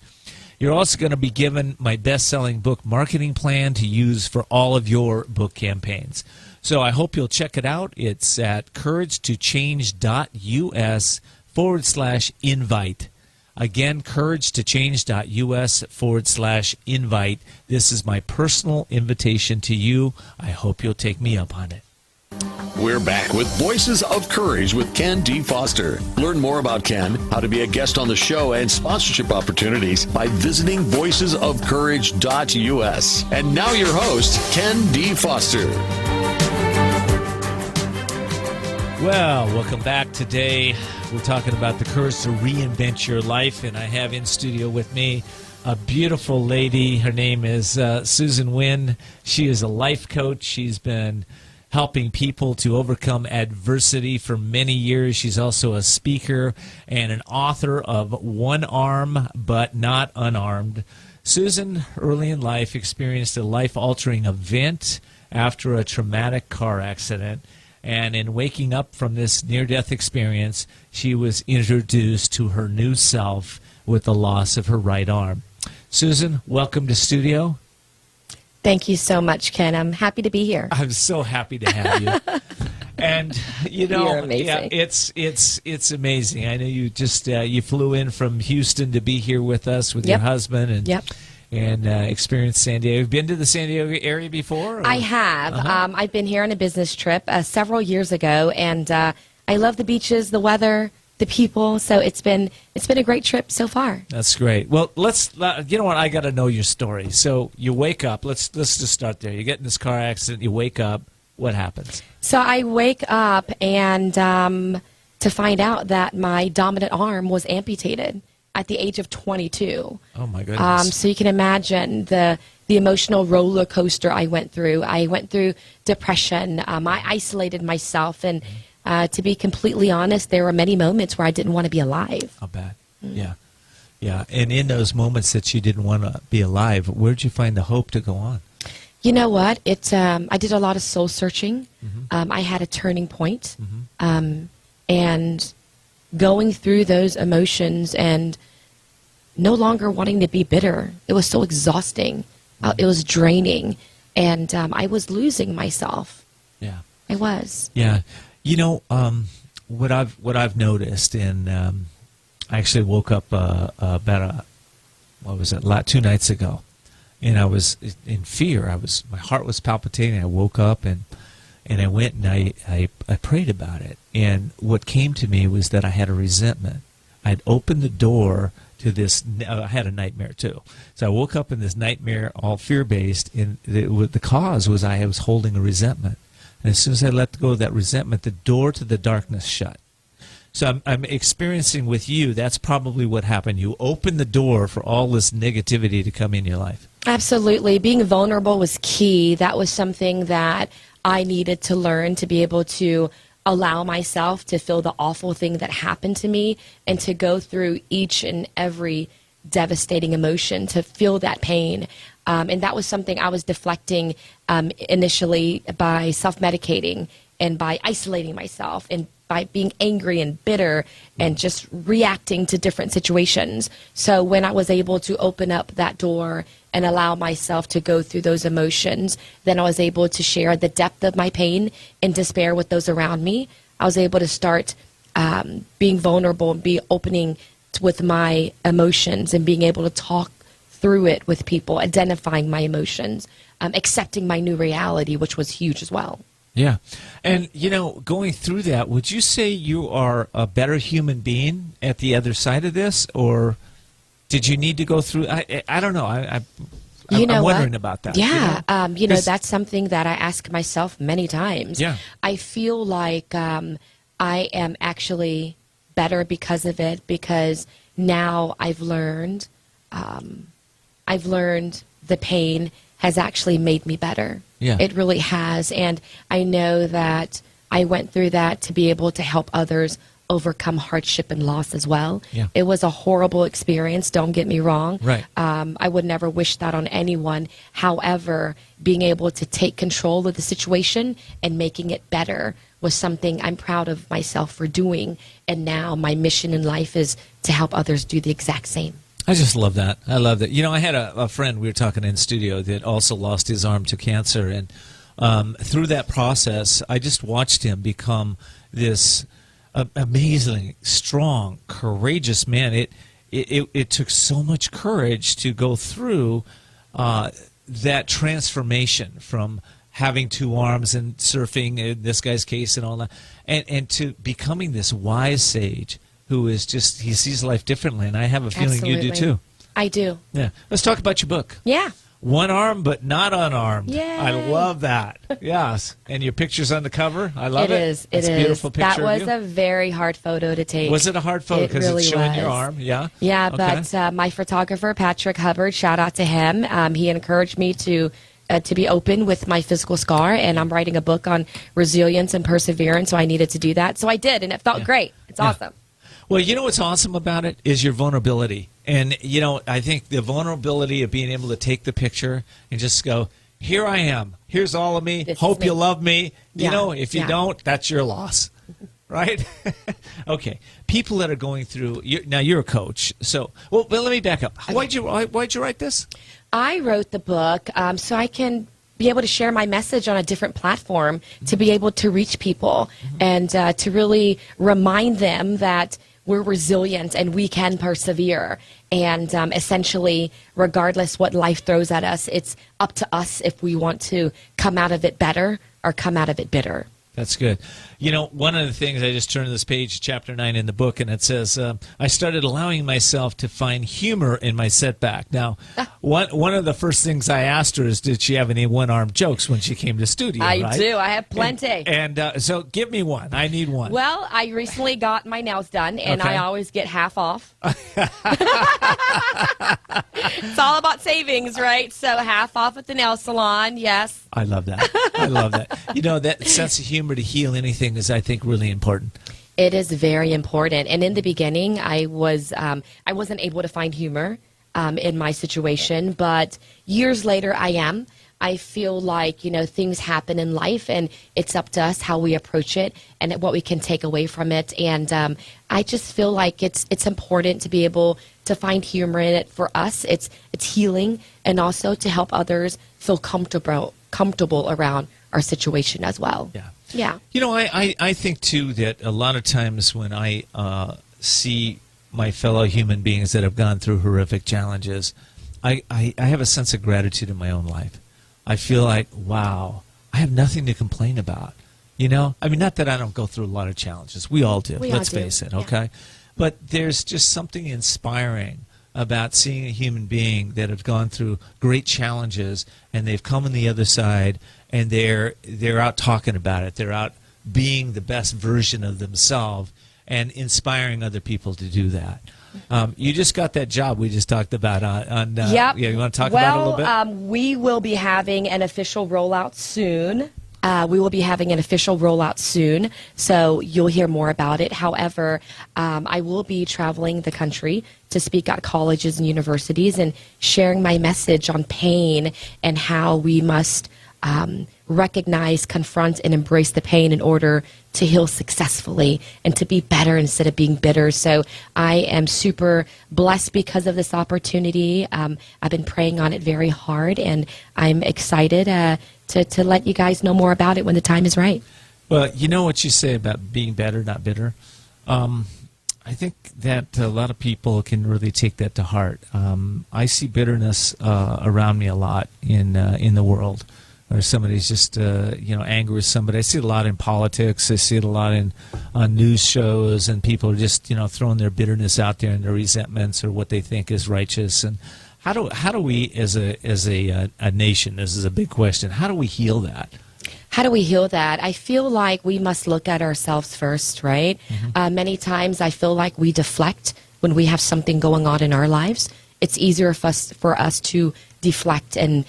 You're also going to be given my best-selling book marketing plan to use for all of your book campaigns. So I hope you'll check it out. It's at couragetochange.us/invite. Again, couragetochange.us/invite. This is my personal invitation to you. I hope you'll take me up on it. We're back with Voices of Courage with Ken D. Foster. Learn more about Ken, how to be a guest on the show, and sponsorship opportunities by visiting voicesofcourage.us. And now your host, Ken D. Foster. Well, welcome back. Today, we're talking about the courage to reinvent your life, and I have in studio with me a beautiful lady. Her name is Suzan Nguyen. She is a life coach. She's been helping people to overcome adversity for many years. She's also a speaker and an author of One Arm But Not Unarmed. Suzan, early in life, experienced a life-altering event after a traumatic car accident. And in waking up from this near-death experience, she was introduced to her new self with the loss of her right arm. Suzan, welcome to studio. Thank you so much, Ken. I'm happy to be here. I'm so happy to have you. And you know, You're amazing. yeah, it's amazing. I know you just you flew in from Houston to be here with us with your husband and experienced San Diego. Have you been to the San Diego area before? Or? I have. I've been here on a business trip several years ago, and I love the beaches, the weather, the people. So it's been a great trip so far. That's great. Well, let's. You know what? I got to know your story. So you wake up. Let's just start there. You get in this car accident. You wake up. What happens? So I wake up and to find out that my dominant arm was amputated at the age of 22. Oh my goodness. So you can imagine the emotional roller coaster I went through. I went through depression. I isolated myself, and to be completely honest, there were many moments where I didn't want to be alive. I'll bet. Yeah. And in those moments that you didn't want to be alive, where'd you find the hope to go on? You know what? I did a lot of soul searching. I had a turning point. And going through those emotions and no longer wanting to be bitter. It was so exhausting. It was draining. And I was losing myself. Yeah. I was. Yeah. You know, what I've noticed, and I actually woke up about 2 nights ago, and I was in fear. My heart was palpitating. I woke up and I went and I prayed about it. And what came to me was that I had a resentment. I'd opened the door to this. I had a nightmare too. So I woke up in this nightmare, all fear-based, and the cause was I was holding a resentment. And as soon as I let go of that resentment, the door to the darkness shut. So I'm experiencing with you, that's probably what happened. You opened the door for all this negativity to come in your life. Absolutely. Being vulnerable was key. That was something that I needed to learn to be able to allow myself to feel the awful thing that happened to me and to go through each and every devastating emotion, to feel that pain. And that was something I was deflecting initially by self-medicating and by isolating myself and by being angry and bitter and just reacting to different situations. So when I was able to open up that door and allow myself to go through those emotions, then I was able to share the depth of my pain and despair with those around me. I was able to start being vulnerable and be opening with my emotions and being able to talk through it with people, identifying my emotions, accepting my new reality, which was huge as well. Yeah. And, going through that, would you say you are a better human being at the other side of this? Or did you need to go through? I don't know. I'm wondering about that. Yeah. That's something that I ask myself many times. Yeah. I feel like I am actually better because of it, because now I've learned the pain has actually made me better. Yeah. It really has. And I know that I went through that to be able to help others overcome hardship and loss as well. Yeah. It was a horrible experience, don't get me wrong. Right. I would never wish that on anyone. However, being able to take control of the situation and making it better was something I'm proud of myself for doing. And now my mission in life is to help others do the exact same. I just love that. I love that. I had a friend, we were talking in studio, that also lost his arm to cancer. And through that process, I just watched him become this amazing, strong, courageous man. It took so much courage to go through that transformation from having two arms and surfing, in this guy's case, and all that, and to becoming this wise sage who is just, he sees life differently. And I have a feeling Absolutely. you do too. I do. Yeah. Let's talk about your book. Yeah. One arm, but not unarmed. Yay. I love that. Yes. And your picture's on the cover. I love it. It is. It's it a is. beautiful picture That was of you. a very hard photo to take. Was it a hard photo because really it's showing was. your arm? Yeah. Yeah, Okay. but my photographer, Patrick Hubbard, shout out to him. He encouraged me to be open with my physical scar, and I'm writing a book on resilience and perseverance, so I needed to do that. So I did, and it felt great. It's awesome. Well, you know what's awesome about it is your vulnerability. And, I think the vulnerability of being able to take the picture and just go, here I am. Here's all of me. This Hope is me. you love me. Yeah. If you don't, that's your loss. Right? Okay. People that are going through, now you're a coach. So, well, let me back up. Okay. Why'd you write this? I wrote the book so I can be able to share my message on a different platform, to be able to reach people and to really remind them that we're resilient and we can persevere. And essentially, regardless what life throws at us, it's up to us if we want to come out of it better or come out of it bitter. That's good. One of the things, I just turned to this page, chapter 9 in the book, and it says, I started allowing myself to find humor in my setback. Now, one of the first things I asked her is, did she have any one-armed jokes when she came to studio? I do. I have plenty. And so give me one. I need one. Well, I recently got my nails done, and Okay. I always get half off. It's all about savings, right? So half off at the nail salon, yes. I love that. I love that. That sense of humor to heal anything is, I think, really important. It is very important. And in the beginning, I wasn't able to find humor in my situation, but years later, I am. I feel like, things happen in life, and it's up to us how we approach it and what we can take away from it. And I just feel like it's important to be able to find humor in it for us. It's healing, and also to help others feel comfortable around our situation as well. Yeah. Yeah. I think, too, that a lot of times when I see my fellow human beings that have gone through horrific challenges, I have a sense of gratitude in my own life. I feel like, wow, I have nothing to complain about. Not that I don't go through a lot of challenges. We all do. Let's face it, okay? But there's just something inspiring about seeing a human being that have gone through great challenges and they've come on the other side and they're out talking about it. They're out being the best version of themselves and inspiring other people to do that. You just got that job we just talked about on Yep. Yeah, you want to talk about it a little bit? We will be having an official rollout soon. So you'll hear more about it. However, I will be traveling the country to speak at colleges and universities and sharing my message on pain and how we must recognize, confront, and embrace the pain in order to heal successfully and to be better instead of being bitter. So I am super blessed because of this opportunity. I've been praying on it very hard, and I'm excited to let you guys know more about it when the time is right. Well, you know what you say about being better, not bitter. I think that a lot of people can really take that to heart. I see bitterness around me a lot in the world. Or somebody's just angry with somebody. I see it a lot in politics. I see it a lot on news shows, and people are just throwing their bitterness out there and their resentments or what they think is righteous. And how do we as a nation? This is a big question. How do we heal that? How do we heal that? I feel like we must look at ourselves first, right? Mm-hmm. Many times I feel like we deflect when we have something going on in our lives. It's easier for us to deflect and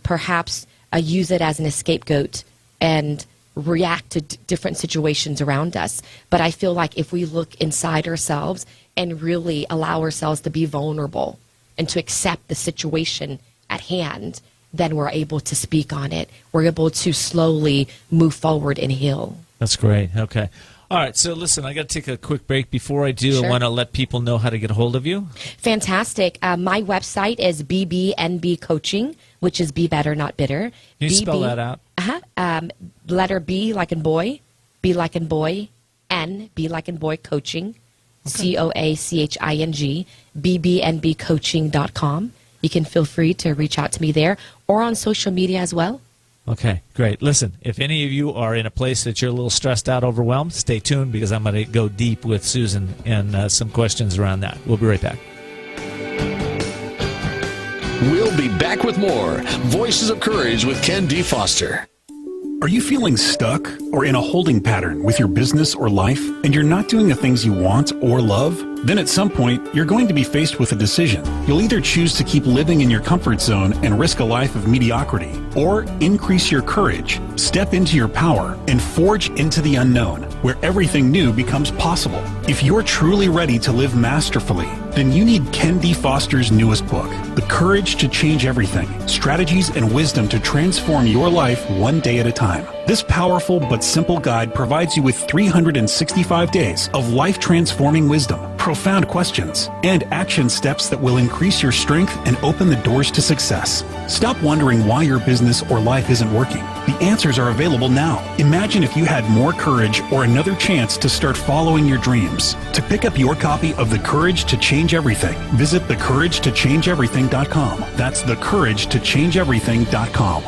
perhaps use it as an scapegoat and react to different situations around us. But I feel like if we look inside ourselves and really allow ourselves to be vulnerable and to accept the situation at hand, then we're able to speak on it. We're able to slowly move forward and heal. That's great. Okay. All right. So listen, I got to take a quick break. Before I do, Sure. I want to let people know how to get a hold of you. Fantastic. My website is BBNB Coaching, which is Be Better, Not Bitter. Can you spell that out? Letter B like in boy, B like in boy, N, B like in boy, coaching, COACHING, BBNBcoaching.com. You can feel free to reach out to me there or on social media as well. Okay, great. Listen, if any of you are in a place that you're a little stressed out, overwhelmed, stay tuned because I'm going to go deep with Suzan and some questions around that. We'll be right back. We'll be back with more Voices of Courage with Ken D. Foster. Are you feeling stuck or in a holding pattern with your business or life and you're not doing the things you want or love? Then at some point, you're going to be faced with a decision. You'll either choose to keep living in your comfort zone and risk a life of mediocrity, or increase your courage, step into your power, and forge into the unknown, where everything new becomes possible. If you're truly ready to live masterfully, then you need Ken D. Foster's newest book, The Courage to Change Everything, Strategies and Wisdom to Transform Your Life One Day at a Time. This powerful but simple guide provides you with 365 days of life-transforming wisdom, profound questions, and action steps that will increase your strength and open the doors to success. Stop wondering why your business or life isn't working. The answers are available now. Imagine if you had more courage or another chance to start following your dreams. To pick up your copy of The Courage to Change Everything, visit thecouragetochangeeverything.com. That's thecouragetochangeeverything.com.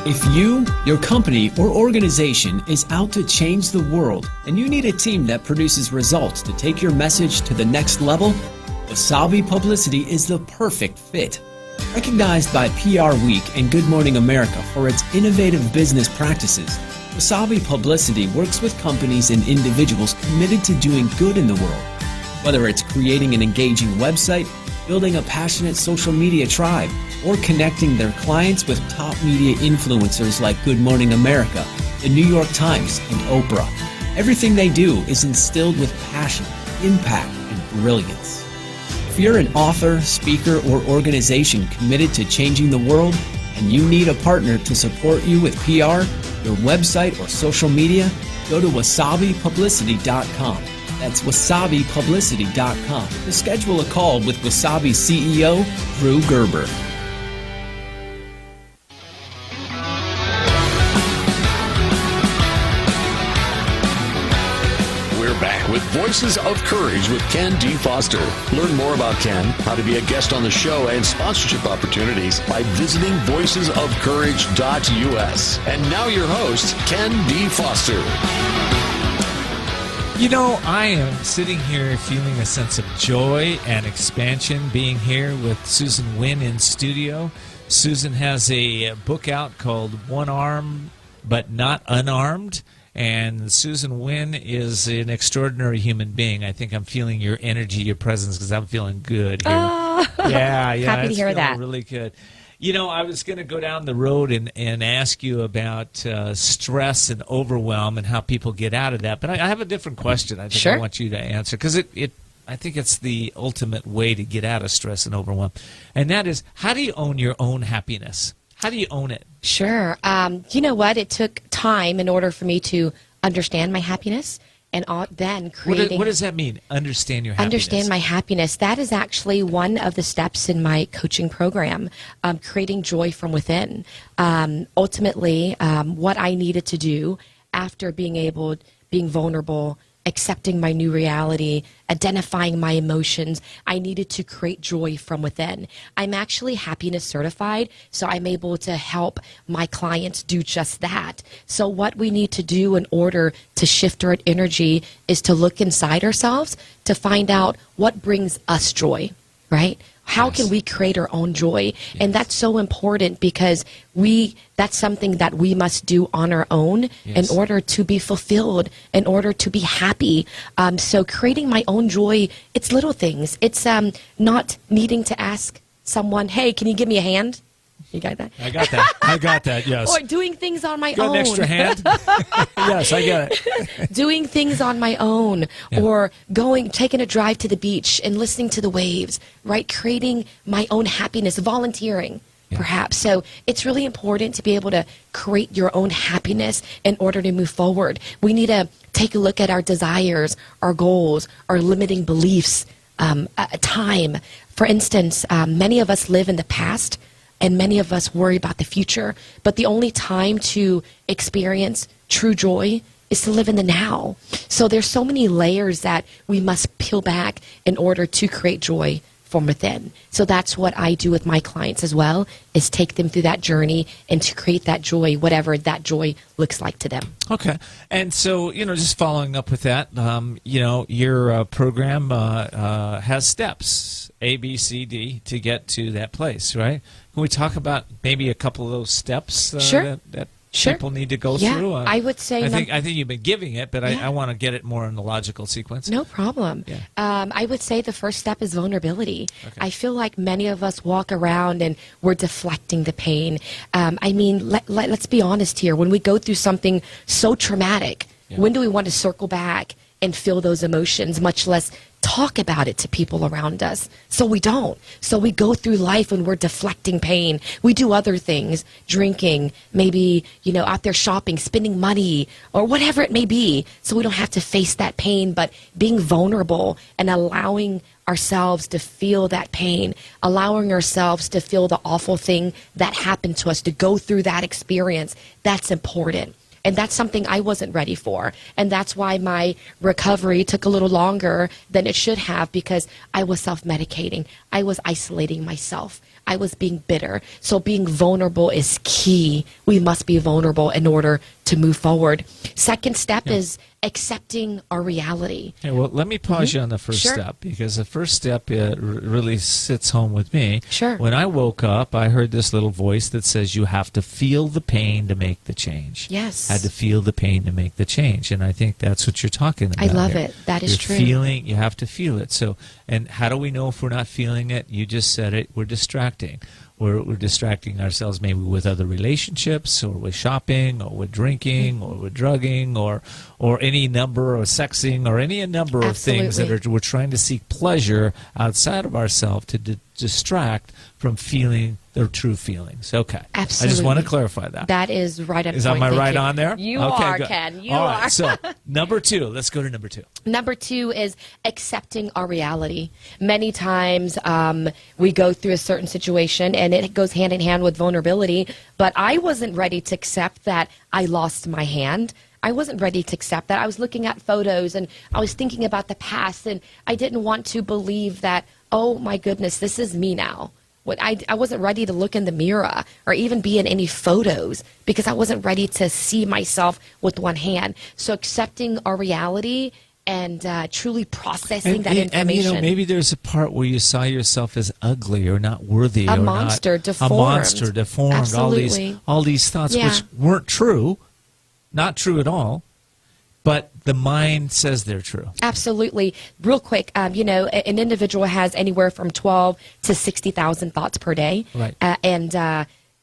If you, your company, or organization is out to change the world and you need a team that produces results to take your message to the next level, Wasabi Publicity is the perfect fit. Recognized by PR Week and Good Morning America for its innovative business practices, Wasabi Publicity works with companies and individuals committed to doing good in the world. Whether it's creating an engaging website, building a passionate social media tribe, or connecting their clients with top media influencers like Good Morning America, the New York Times, and Oprah. Everything they do is instilled with passion, impact, and brilliance. If you're an author, speaker, or organization committed to changing the world, and you need a partner to support you with PR, your website, or social media, go to wasabipublicity.com. That's wasabipublicity.com to schedule a call with Wasabi CEO Drew Gerber. We're back with Voices of Courage with Ken D. Foster. Learn more about Ken, how to be a guest on the show, and sponsorship opportunities by visiting voicesofcourage.us. And now your host, Ken D. Foster. You know, I am sitting here feeling a sense of joy and expansion being here with Suzan Nguyen in studio. Suzan has a book out called One Arm But Not Unarmed. And Suzan Nguyen is an extraordinary human being. I think I'm feeling your energy, your presence, because I'm feeling good here. Oh, yeah, happy to it's hear feeling that. Really good. You know, I was going to go down the road and ask you about stress and overwhelm and how people get out of that. But I have a different question I think Sure. I want you to answer, because I think it's the ultimate way to get out of stress and overwhelm. And that is, how do you own your own happiness? How do you own it? Sure. You know what? It took time in order for me to understand my happiness, and then creating. What does that mean? Understand your happiness. Understand my happiness. That is actually one of the steps in my coaching program, creating joy from within. Ultimately, what I needed to do after being vulnerable, accepting my new reality, identifying my emotions, I needed to create joy from within. I'm actually happiness certified, so I'm able to help my clients do just that. So what we need to do in order to shift our energy is to look inside ourselves to find out what brings us joy, right? How can we create our own joy? And that's so important, because that's something that we must do on our own in order to be fulfilled, in order to be happy. So creating my own joy, it's little things. It's not needing to ask someone, hey, can you give me a hand? You got that? I got that, yes. Or doing things on my Got own. an extra hand? Yes, I get it. Doing things on my own, or taking a drive to the beach and listening to the waves, right? Creating my own happiness, volunteering, perhaps. So it's really important to be able to create your own happiness in order to move forward. We need to take a look at our desires, our goals, our limiting beliefs, time. For instance, many of us live in the past, and many of us worry about the future. But the only time to experience true joy is to live in the now. So there's so many layers that we must peel back in order to create joy from within. So that's what I do with my clients as well, is take them through that journey and to create that joy, whatever that joy looks like to them. Okay. And so, just following up with that, your program has steps, A, B, C, D, to get to that place, right? Can we talk about maybe a couple of those steps Sure. that Sure. people need to go Yeah, through? I would say I think you've been giving it, but I want to get it more in the logical sequence. No problem. Yeah. I would say the first step is vulnerability. Okay. I feel like many of us walk around and we're deflecting the pain. Let's be honest here. When we go through something so traumatic, when do we want to circle back and feel those emotions, much less talk about it to people around us? So we don't. So we go through life and we're deflecting pain. We do other things, drinking, maybe, out there shopping, spending money, or whatever it may be, so we don't have to face that pain. But being vulnerable and allowing ourselves to feel that pain, allowing ourselves to feel the awful thing that happened to us, to go through that experience, that's important. And that's something I wasn't ready for. And that's why my recovery took a little longer than it should have, because I was self-medicating. I was isolating myself. I was being bitter. So being vulnerable is key. We must be vulnerable in order to move forward. Second step is accepting our reality. Okay, well, let me pause you on the first step, because the first step really sits home with me. Sure. When I woke up, I heard this little voice that says you have to feel the pain to make the change. Yes. Had to feel the pain to make the change, and I think that's what you're talking about. I love here. it. That is true. You have to feel it. So, and how do we know if we're not feeling it? You just said it. We're distracting. We're distracting ourselves maybe with other relationships, or with shopping, or with drinking, or with drugging, or any number of sexing, or any number of things that we're trying to seek pleasure outside of ourselves to distract from feeling their true feelings. Okay. Absolutely. I just want to clarify that. That is right on point. Am I Thank right you. on there? You okay, are, good. Ken. You All are. right, so number 2. Let's go to number 2. Number 2 is accepting our reality. Many times we go through a certain situation and it goes hand in hand with vulnerability, but I wasn't ready to accept that I lost my hand. I wasn't ready to accept that. I was looking at photos and I was thinking about the past, and I didn't want to believe that, oh my goodness, this is me now. I wasn't ready to look in the mirror or even be in any photos, because I wasn't ready to see myself with one hand. So accepting our reality and truly processing that information. And, you know, maybe there's a part where you saw yourself as ugly or not worthy, a or monster, not, deformed. a monster, deformed. Absolutely. All these thoughts, Yeah. which weren't true, not true at all, but the mind says they're true. Absolutely. Real quick, you know, an individual has anywhere from 12 to 60,000 thoughts per day. Right. And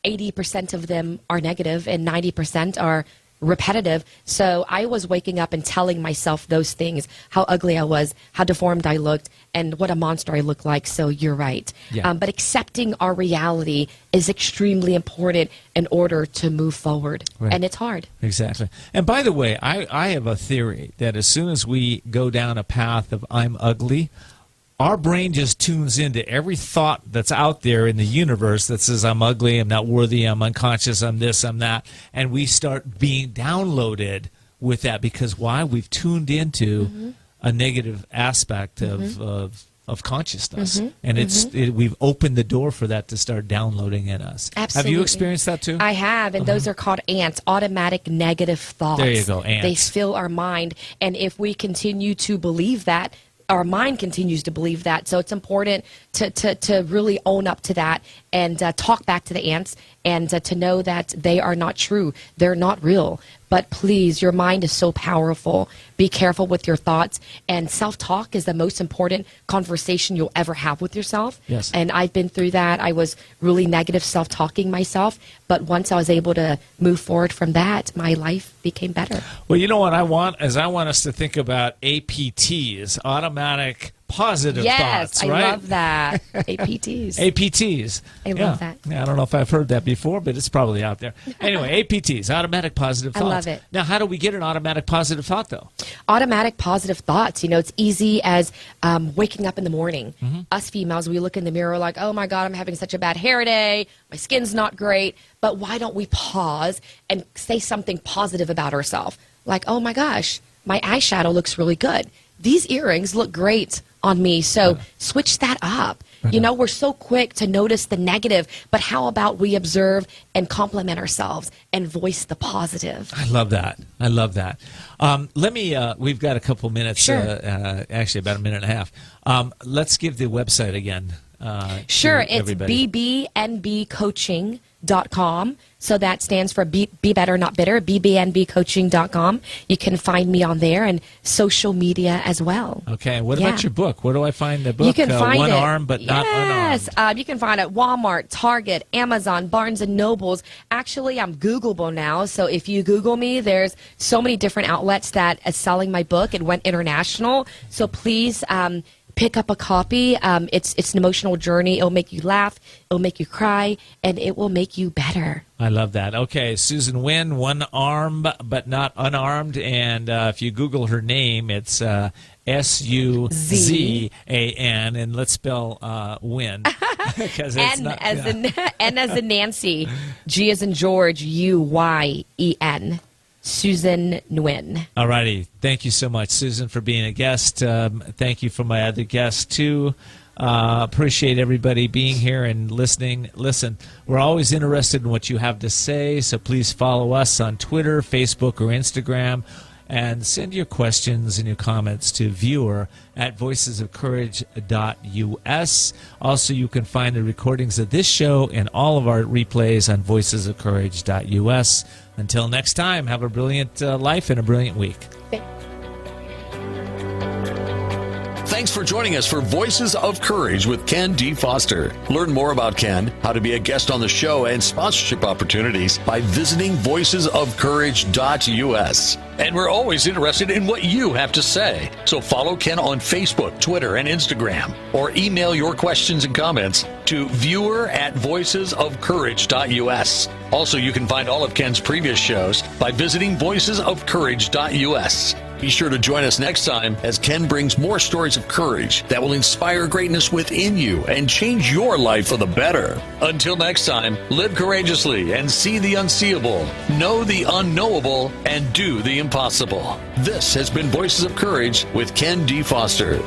80% of them are negative and 90% are repetitive. So I was waking up and telling myself those things, how ugly I was, how deformed I looked, and what a monster I looked like. So you're right. Yeah. But accepting our reality is extremely important in order to move forward. Right. And it's hard. Exactly. And by the way, I have a theory that as soon as we go down a path of I'm ugly, our brain just tunes into every thought that's out there in the universe that says I'm ugly, I'm not worthy, I'm unconscious, I'm this, I'm that. And we start being downloaded with that because why? We've tuned into a negative aspect of consciousness. And we've opened the door for that to start downloading in us. Absolutely. Have you experienced that too? I have, and those are called ants, automatic negative thoughts. There you go, ants. They fill our mind, and if we continue to believe that, our mind continues to believe that. So it's important to really own up to that and talk back to the ants and to know that they are not true. They're not real. But please, your mind is so powerful. Be careful with your thoughts. And self-talk is the most important conversation you'll ever have with yourself. Yes. And I've been through that. I was really negative self-talking myself. But once I was able to move forward from that, my life became better. Well, you know what I want us to think about APTs, automatic positive thoughts, right? I love that. APTs. APTs. I love that. Yeah, I don't know if I've heard that before, but it's probably out there. Anyway, APTs, automatic positive I thoughts. love it. Now, how do we get an automatic positive thought, though? Automatic positive thoughts. You know, it's easy as waking up in the morning. Us females, we look in the mirror like, oh my God, I'm having such a bad hair day. My skin's not great. But why don't we pause and say something positive about ourselves? Like, oh my gosh, my eyeshadow looks really good. These earrings look great on me. So switch that up. You know, we're so quick to notice the negative, but how about we observe and compliment ourselves and voice the positive? I love that. I love that. Let me, we've got a couple minutes, Sure. Actually about a minute and a half. Let's give the website again. Sure, to it's everybody. bbnbcoaching.com. So that stands for Be Better Not Bitter, bbnbcoaching.com. You can find me on there and social media as well. Okay, and what Yeah. about your book? Where do I find the book? You can find One it. Arm, but not unarmed. Yes, you can find it at Walmart, Target, Amazon, Barnes and Nobles. Actually, I'm Googleable now, so if you Google me, there's so many different outlets that are selling my book. It went international, so please pick up a copy. It's an emotional journey. It'll make you laugh, it'll make you cry, and it will make you better. I love that. Okay, Suzan Nguyen, One Arm but Not Unarmed, and if you Google her name, it's Suzan, and let's spell Nguyen. Because it's N not, as yeah. N as in Nancy, G as in George, Uyen. Suzan Nguyen. All righty. Thank you so much, Susan, for being a guest. Thank you for my other guests, too. Appreciate everybody being here and listening. Listen, we're always interested in what you have to say, so please follow us on Twitter, Facebook, or Instagram, and send your questions and your comments to viewer@voicesofcourage.us. Also, you can find the recordings of this show and all of our replays on voicesofcourage.us. Until next time, have a brilliant life and a brilliant week. Thanks for joining us for Voices of Courage with Ken D. Foster. Learn more about Ken, how to be a guest on the show, and sponsorship opportunities by visiting voicesofcourage.us. And we're always interested in what you have to say. So follow Ken on Facebook, Twitter, and Instagram, or email your questions and comments to viewer@voicesofcourage.us. Also, you can find all of Ken's previous shows by visiting voicesofcourage.us. Be sure to join us next time as Ken brings more stories of courage that will inspire greatness within you and change your life for the better. Until next time, live courageously and see the unseeable, know the unknowable, and do the impossible. This has been Voices of Courage with Ken D. Foster.